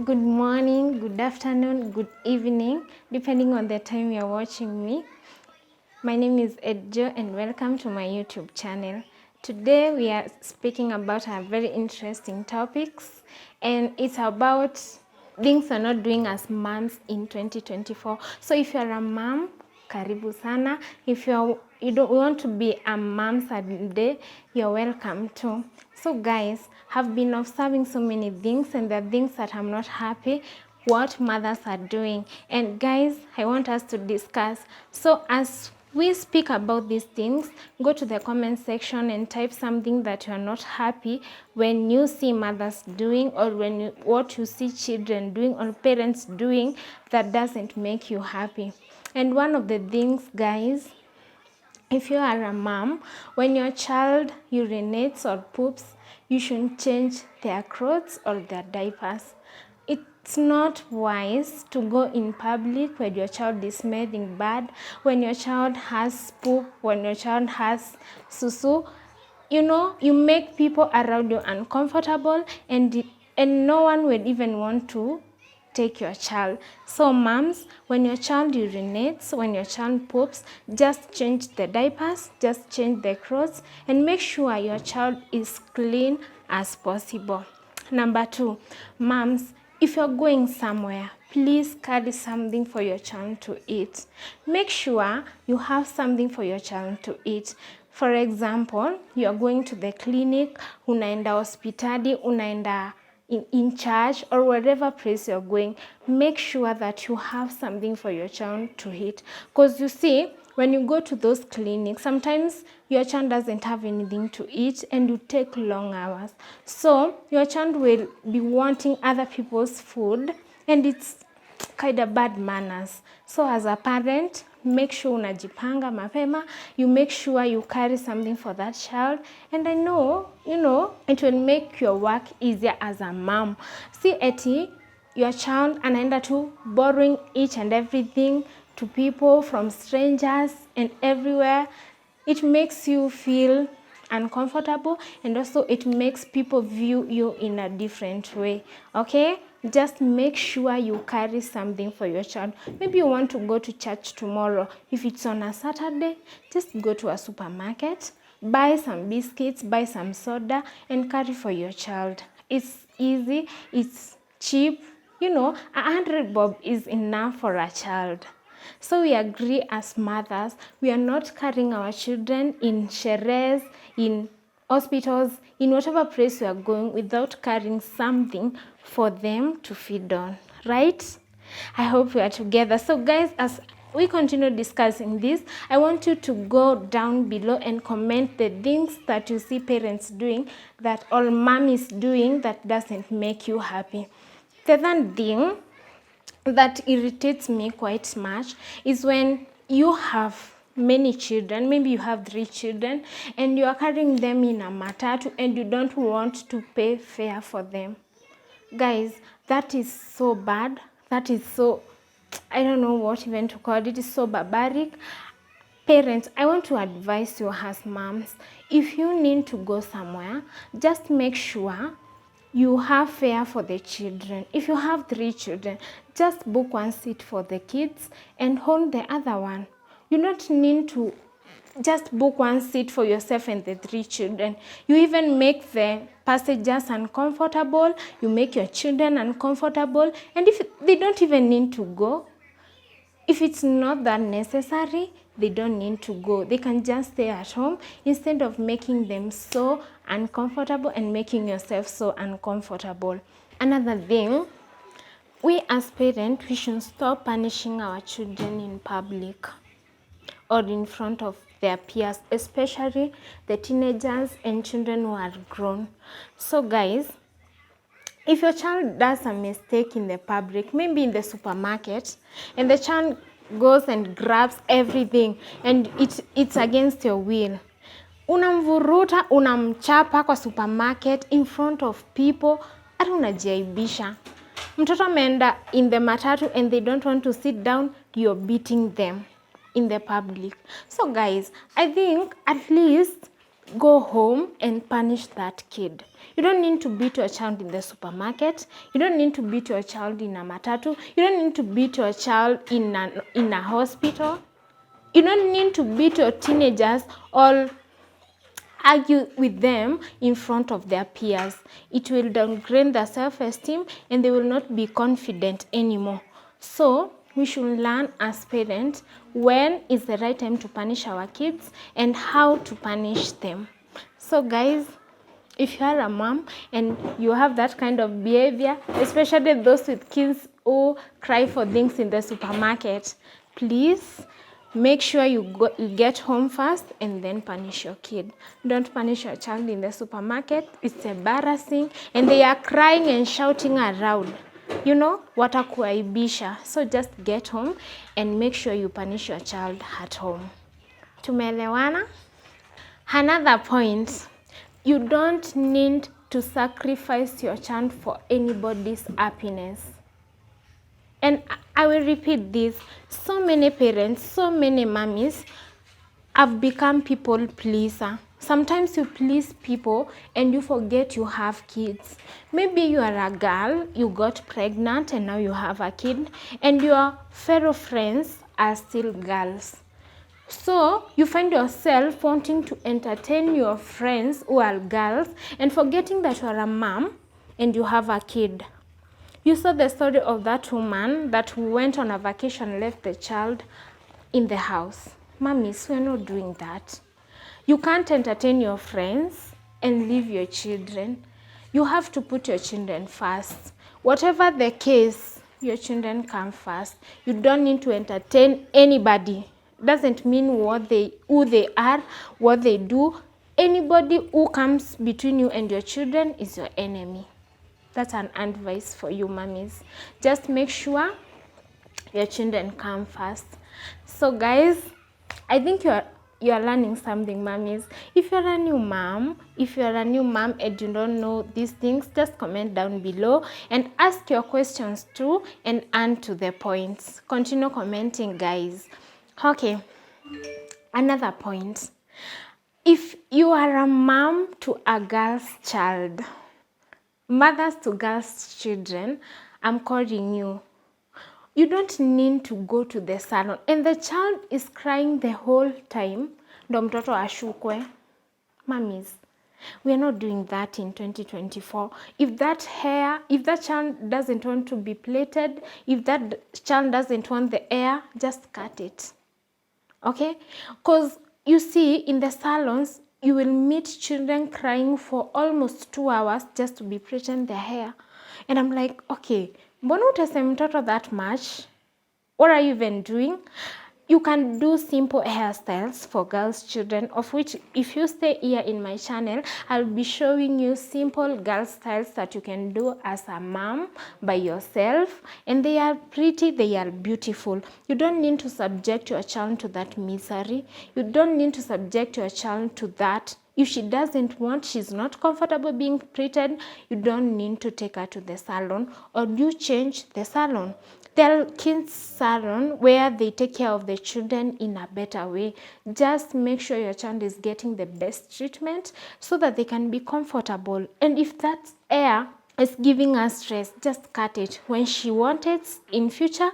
Good morning, good afternoon, good evening, depending on the time you're watching me. My name is Edjo and welcome to my YouTube channel. Today we are speaking about a very interesting topics, and it's about things we're not doing as moms in 2024. So if you're a mom, karibu sana. If you don't want to be a mom Saturday, you're welcome too. So guys, have been observing so many things, and the things that I'm not happy what mothers are doing. And guys, I want us to discuss. So as we speak about these things, go to the comment section and type something that you are not happy when you see mothers doing, or what you see children doing or parents doing that doesn't make you happy. And one of the things, guys, if you are a mom, when your child urinates or poops, you shouldn't change their clothes or their diapers. It's not wise to go in public when your child is smelling bad, when your child has poop, when your child has susu. You make people around you uncomfortable, and no one will even want to take your child. So moms, when your child urinates, when your child poops, just change the diapers, just change the clothes, and make sure your child is clean as possible. Number 2, moms, if you're going somewhere, please carry something for your child to eat. Make sure you have something for your child to eat. For example, you're going to the clinic, unaenda hospitali, unaenda in church, or wherever place you're going, make sure that you have something for your child to eat. Because you see, when you go to those clinics, sometimes your child doesn't have anything to eat and you take long hours. So your child will be wanting other people's food, and it's kind of bad manners. So as a parent, make sure unajipanga mapema, you make sure you carry something for that child, and I know, it will make your work easier as a mom. See eti, your child anaenda to borrowing each and everything to people, from strangers and everywhere. It makes you feel uncomfortable, and also it makes people view you in a different way. Okay, just make sure you carry something for your child. Maybe you want to go to church tomorrow. If it's on a Saturday, just go to a supermarket, buy some biscuits, buy some soda, and carry for your child. It's easy, it's cheap. 100 bob is enough for a child. So we agree as mothers, we are not carrying our children in sherehes, in hospitals, in whatever place we are going, without carrying something for them to feed on, right? I hope we are together. So guys, as we continue discussing this, I want you to go down below and comment the things that you see parents doing, that all mom is doing, that doesn't make you happy. The third thing that irritates me quite much is when you have many children, maybe you have 3 children, and you are carrying them in a matatu and you don't want to pay fare for them. Guys, that is so bad. That is so, I don't know what even to call it. It is so barbaric. Parents, I want to advise you as moms, if you need to go somewhere, just make sure you have fare for the children. If you have 3 children, just book one seat for the kids and hold the other one. You don't need to just book one seat for yourself and the 3 children. You even make the passengers uncomfortable, you make your children uncomfortable, and if they don't even need to go, if it's not that necessary, they don't need to go. They can just stay at home instead of making them so uncomfortable and making yourself so uncomfortable. Another thing, we as parents, we should stop punishing our children in public or in front of their peers, especially the teenagers and children who are grown. So guys, if your child does a mistake in the public, maybe in the supermarket, and the child goes and grabs everything and it's against your will, unamvuruta, unamchapa kwa supermarket in front of people, hata unajiaibisha. Mtoto ameenda in the matatu and they don't want to sit down, you're beating them in the public. So guys, I think at least go home and punish that kid. You don't need to beat your child in the supermarket. You don't need to beat your child in a matatu. You don't need to beat your child in a hospital. You don't need to beat your teenagers or argue with them in front of their peers. It will downgrade their self-esteem and they will not be confident anymore. So we should learn as parents when is the right time to punish our kids and how to punish them. So guys, if you are a mom and you have that kind of behavior, especially those with kids who cry for things in the supermarket, please make sure you get home first and then punish your kid. Don't punish your child in the supermarket. It's embarrassing and they are crying and shouting around. You know, watakuaibisha. So just get home and make sure you punish your child at home. Tumeelewana? Another point, you don't need to sacrifice your child for anybody's happiness. And I will repeat this. So many parents, so many mommies have become people pleaser. Sometimes you please people and you forget you have kids. Maybe you are a girl, you got pregnant and now you have a kid, and your fellow friends are still girls. So you find yourself wanting to entertain your friends who are girls and forgetting that you are a mom and you have a kid. You saw the story of that woman that went on a vacation, left the child in the house. Mummies, we're not doing that. You can't entertain your friends and leave your children. You have to put your children first. Whatever the case, your children come first. You don't need to entertain anybody. Doesn't mean who they are, what they do. Anybody who comes between you and your children is your enemy. That's an advice for you, mummies. Just make sure your children come first. So guys, I think you are learning something, mummies. If you're a new mom, and you don't know these things, just comment down below and ask your questions too and add to the points. Continue commenting, guys. Okay, another point. If you are a mom to a girl's child, mothers to girls' children, I'm calling you. You don't need to go to the salon and the child is crying the whole time. Ndo mtoto ashukwe. Mummies, we are not doing that in 2024. If that child doesn't want to be plaited, if that child doesn't want the hair, just cut it. Okay? Because you see, in the salons, you will meet children crying for almost 2 hours just to be plaited their hair. And I'm like, okay, mbona utese mtoto that much? What are you even doing? You can do simple hairstyles for girls' children, of which if you stay here in my channel, I'll be showing you simple girl styles that you can do as a mom by yourself. And they are pretty, they are beautiful. You don't need to subject your child to that misery. You don't need to subject your child to that. If she doesn't want, she's not comfortable being treated, you don't need to take her to the salon or do change the salon. There are kids' salon where they take care of the children in a better way. Just make sure your child is getting the best treatment so that they can be comfortable. And if that hair is giving her stress, just cut it. When she wants it in future,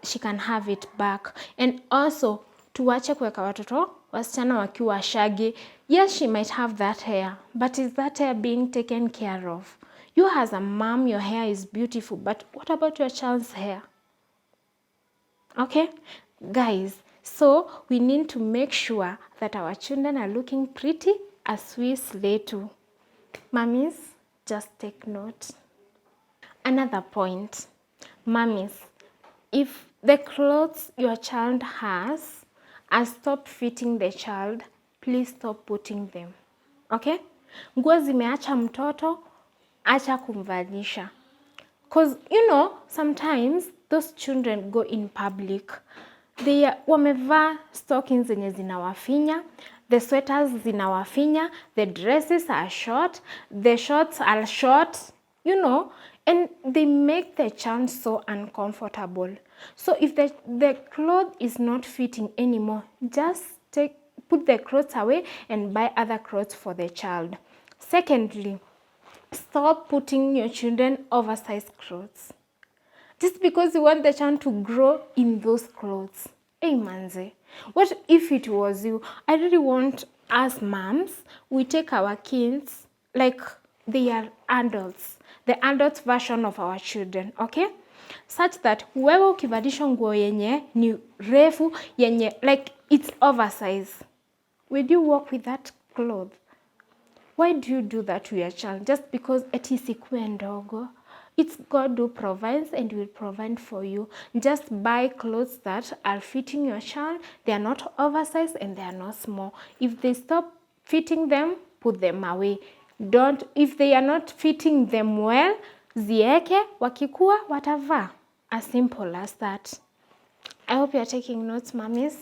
she can have it back. And also, tuwache kuweka watoto wasichana wakiwa shaggy. Yes, she might have that hair, but is that hair being taken care of? You as a mom, your hair is beautiful, but what about your child's hair? Okay, guys, so we need to make sure that our children are looking pretty as we slay too. Mummies, just take note. Another point, mummies, if the clothes your child has stopped fitting the child, please stop putting them. Okay? Nguo zimeacha mtoto, acha kumvalisha. Because, you know, sometimes those children go in public. Wamevaa stockings zenye zinawafinya, the sweaters zinawafinya, the dresses are short, the shorts are short, you know, and they make the child so uncomfortable. So if the cloth is not fitting anymore, just put the clothes away and buy other clothes for the child. Secondly, Stop putting your children oversized clothes just because you want the child to grow in those clothes. Hey manze, what if it was you? I really want us moms, we take our kids like they are adults, the adult version of our children, okay? Such that wewe ukivalisha nguo yenye ni refu yenye like it's oversized, will you walk with that cloth? Why do you do that to your child? Just because eti sikuwe ndogo? It's God who provides and will provide for you. Just buy clothes that are fitting your child. They are not oversized and they are not small. If they stop fitting them, put them away. Don't, if they are not fitting them well, zieke, wakikua, watavaa. As simple as that. I hope you're taking notes, mummies.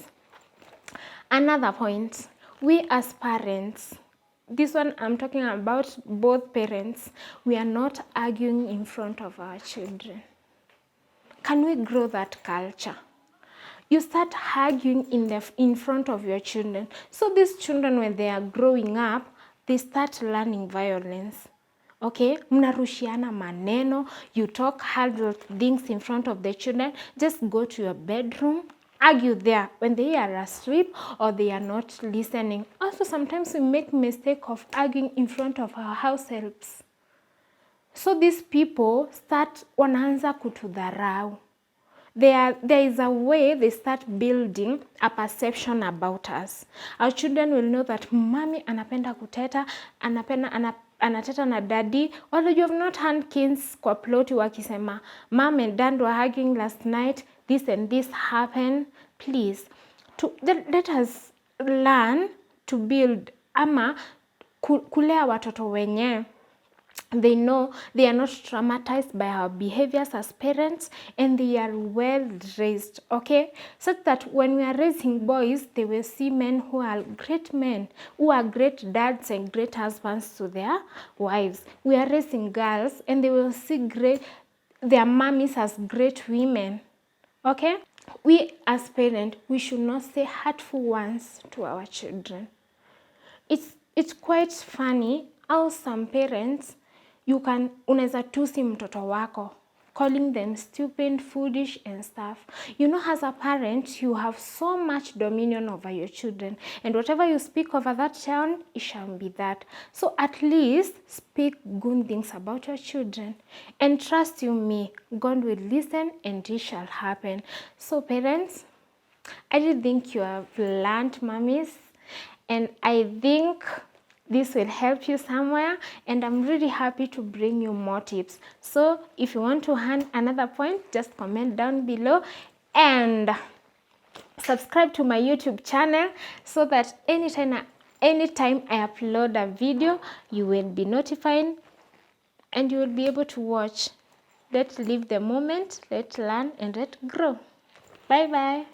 Another point, we as parents, this one I'm talking about both parents, we are not arguing in front of our children. Can we grow that culture? You start arguing in front of your children. So these children, when they are growing up, they start learning violence. Okay, mnarushiana maneno, you talk hard things in front of the children, just go to your bedroom, argue there when they are asleep or they are not listening. Also, sometimes we make mistake of arguing in front of our house helps. So these people start wanaanza kutudharau. There is a way they start building a perception about us. Our children will know that mommy anapenda kuteta, anateta na daddy. Although you have not had kids kwa ploti wakisema, mom and dad were hugging last night, this and this happened. Please, let us learn to build ama kulea watoto wenye. They know they are not traumatized by our behaviors as parents and they are well raised, okay? So that when we are raising boys, they will see men, who are great dads and great husbands to their wives. We are raising girls and they will see their mummies as great women, okay? We as parents, we should not say hurtful words to our children. It's quite funny how some parents, unaweza tusi mtoto wako, calling them stupid, foolish and stuff. You know, as a parent, you have so much dominion over your children. And whatever you speak over that child, it shall be that. So at least speak good things about your children. And trust you me, God will listen and it shall happen. So parents, I really think you have learned, mummies. And I think this will help you somewhere, and I'm really happy to bring you more tips. So if you want to learn another point, just comment down below and subscribe to my YouTube channel so that anytime I upload a video, you will be notified and you will be able to watch. Let's live the moment, let's learn and let's grow. Bye bye.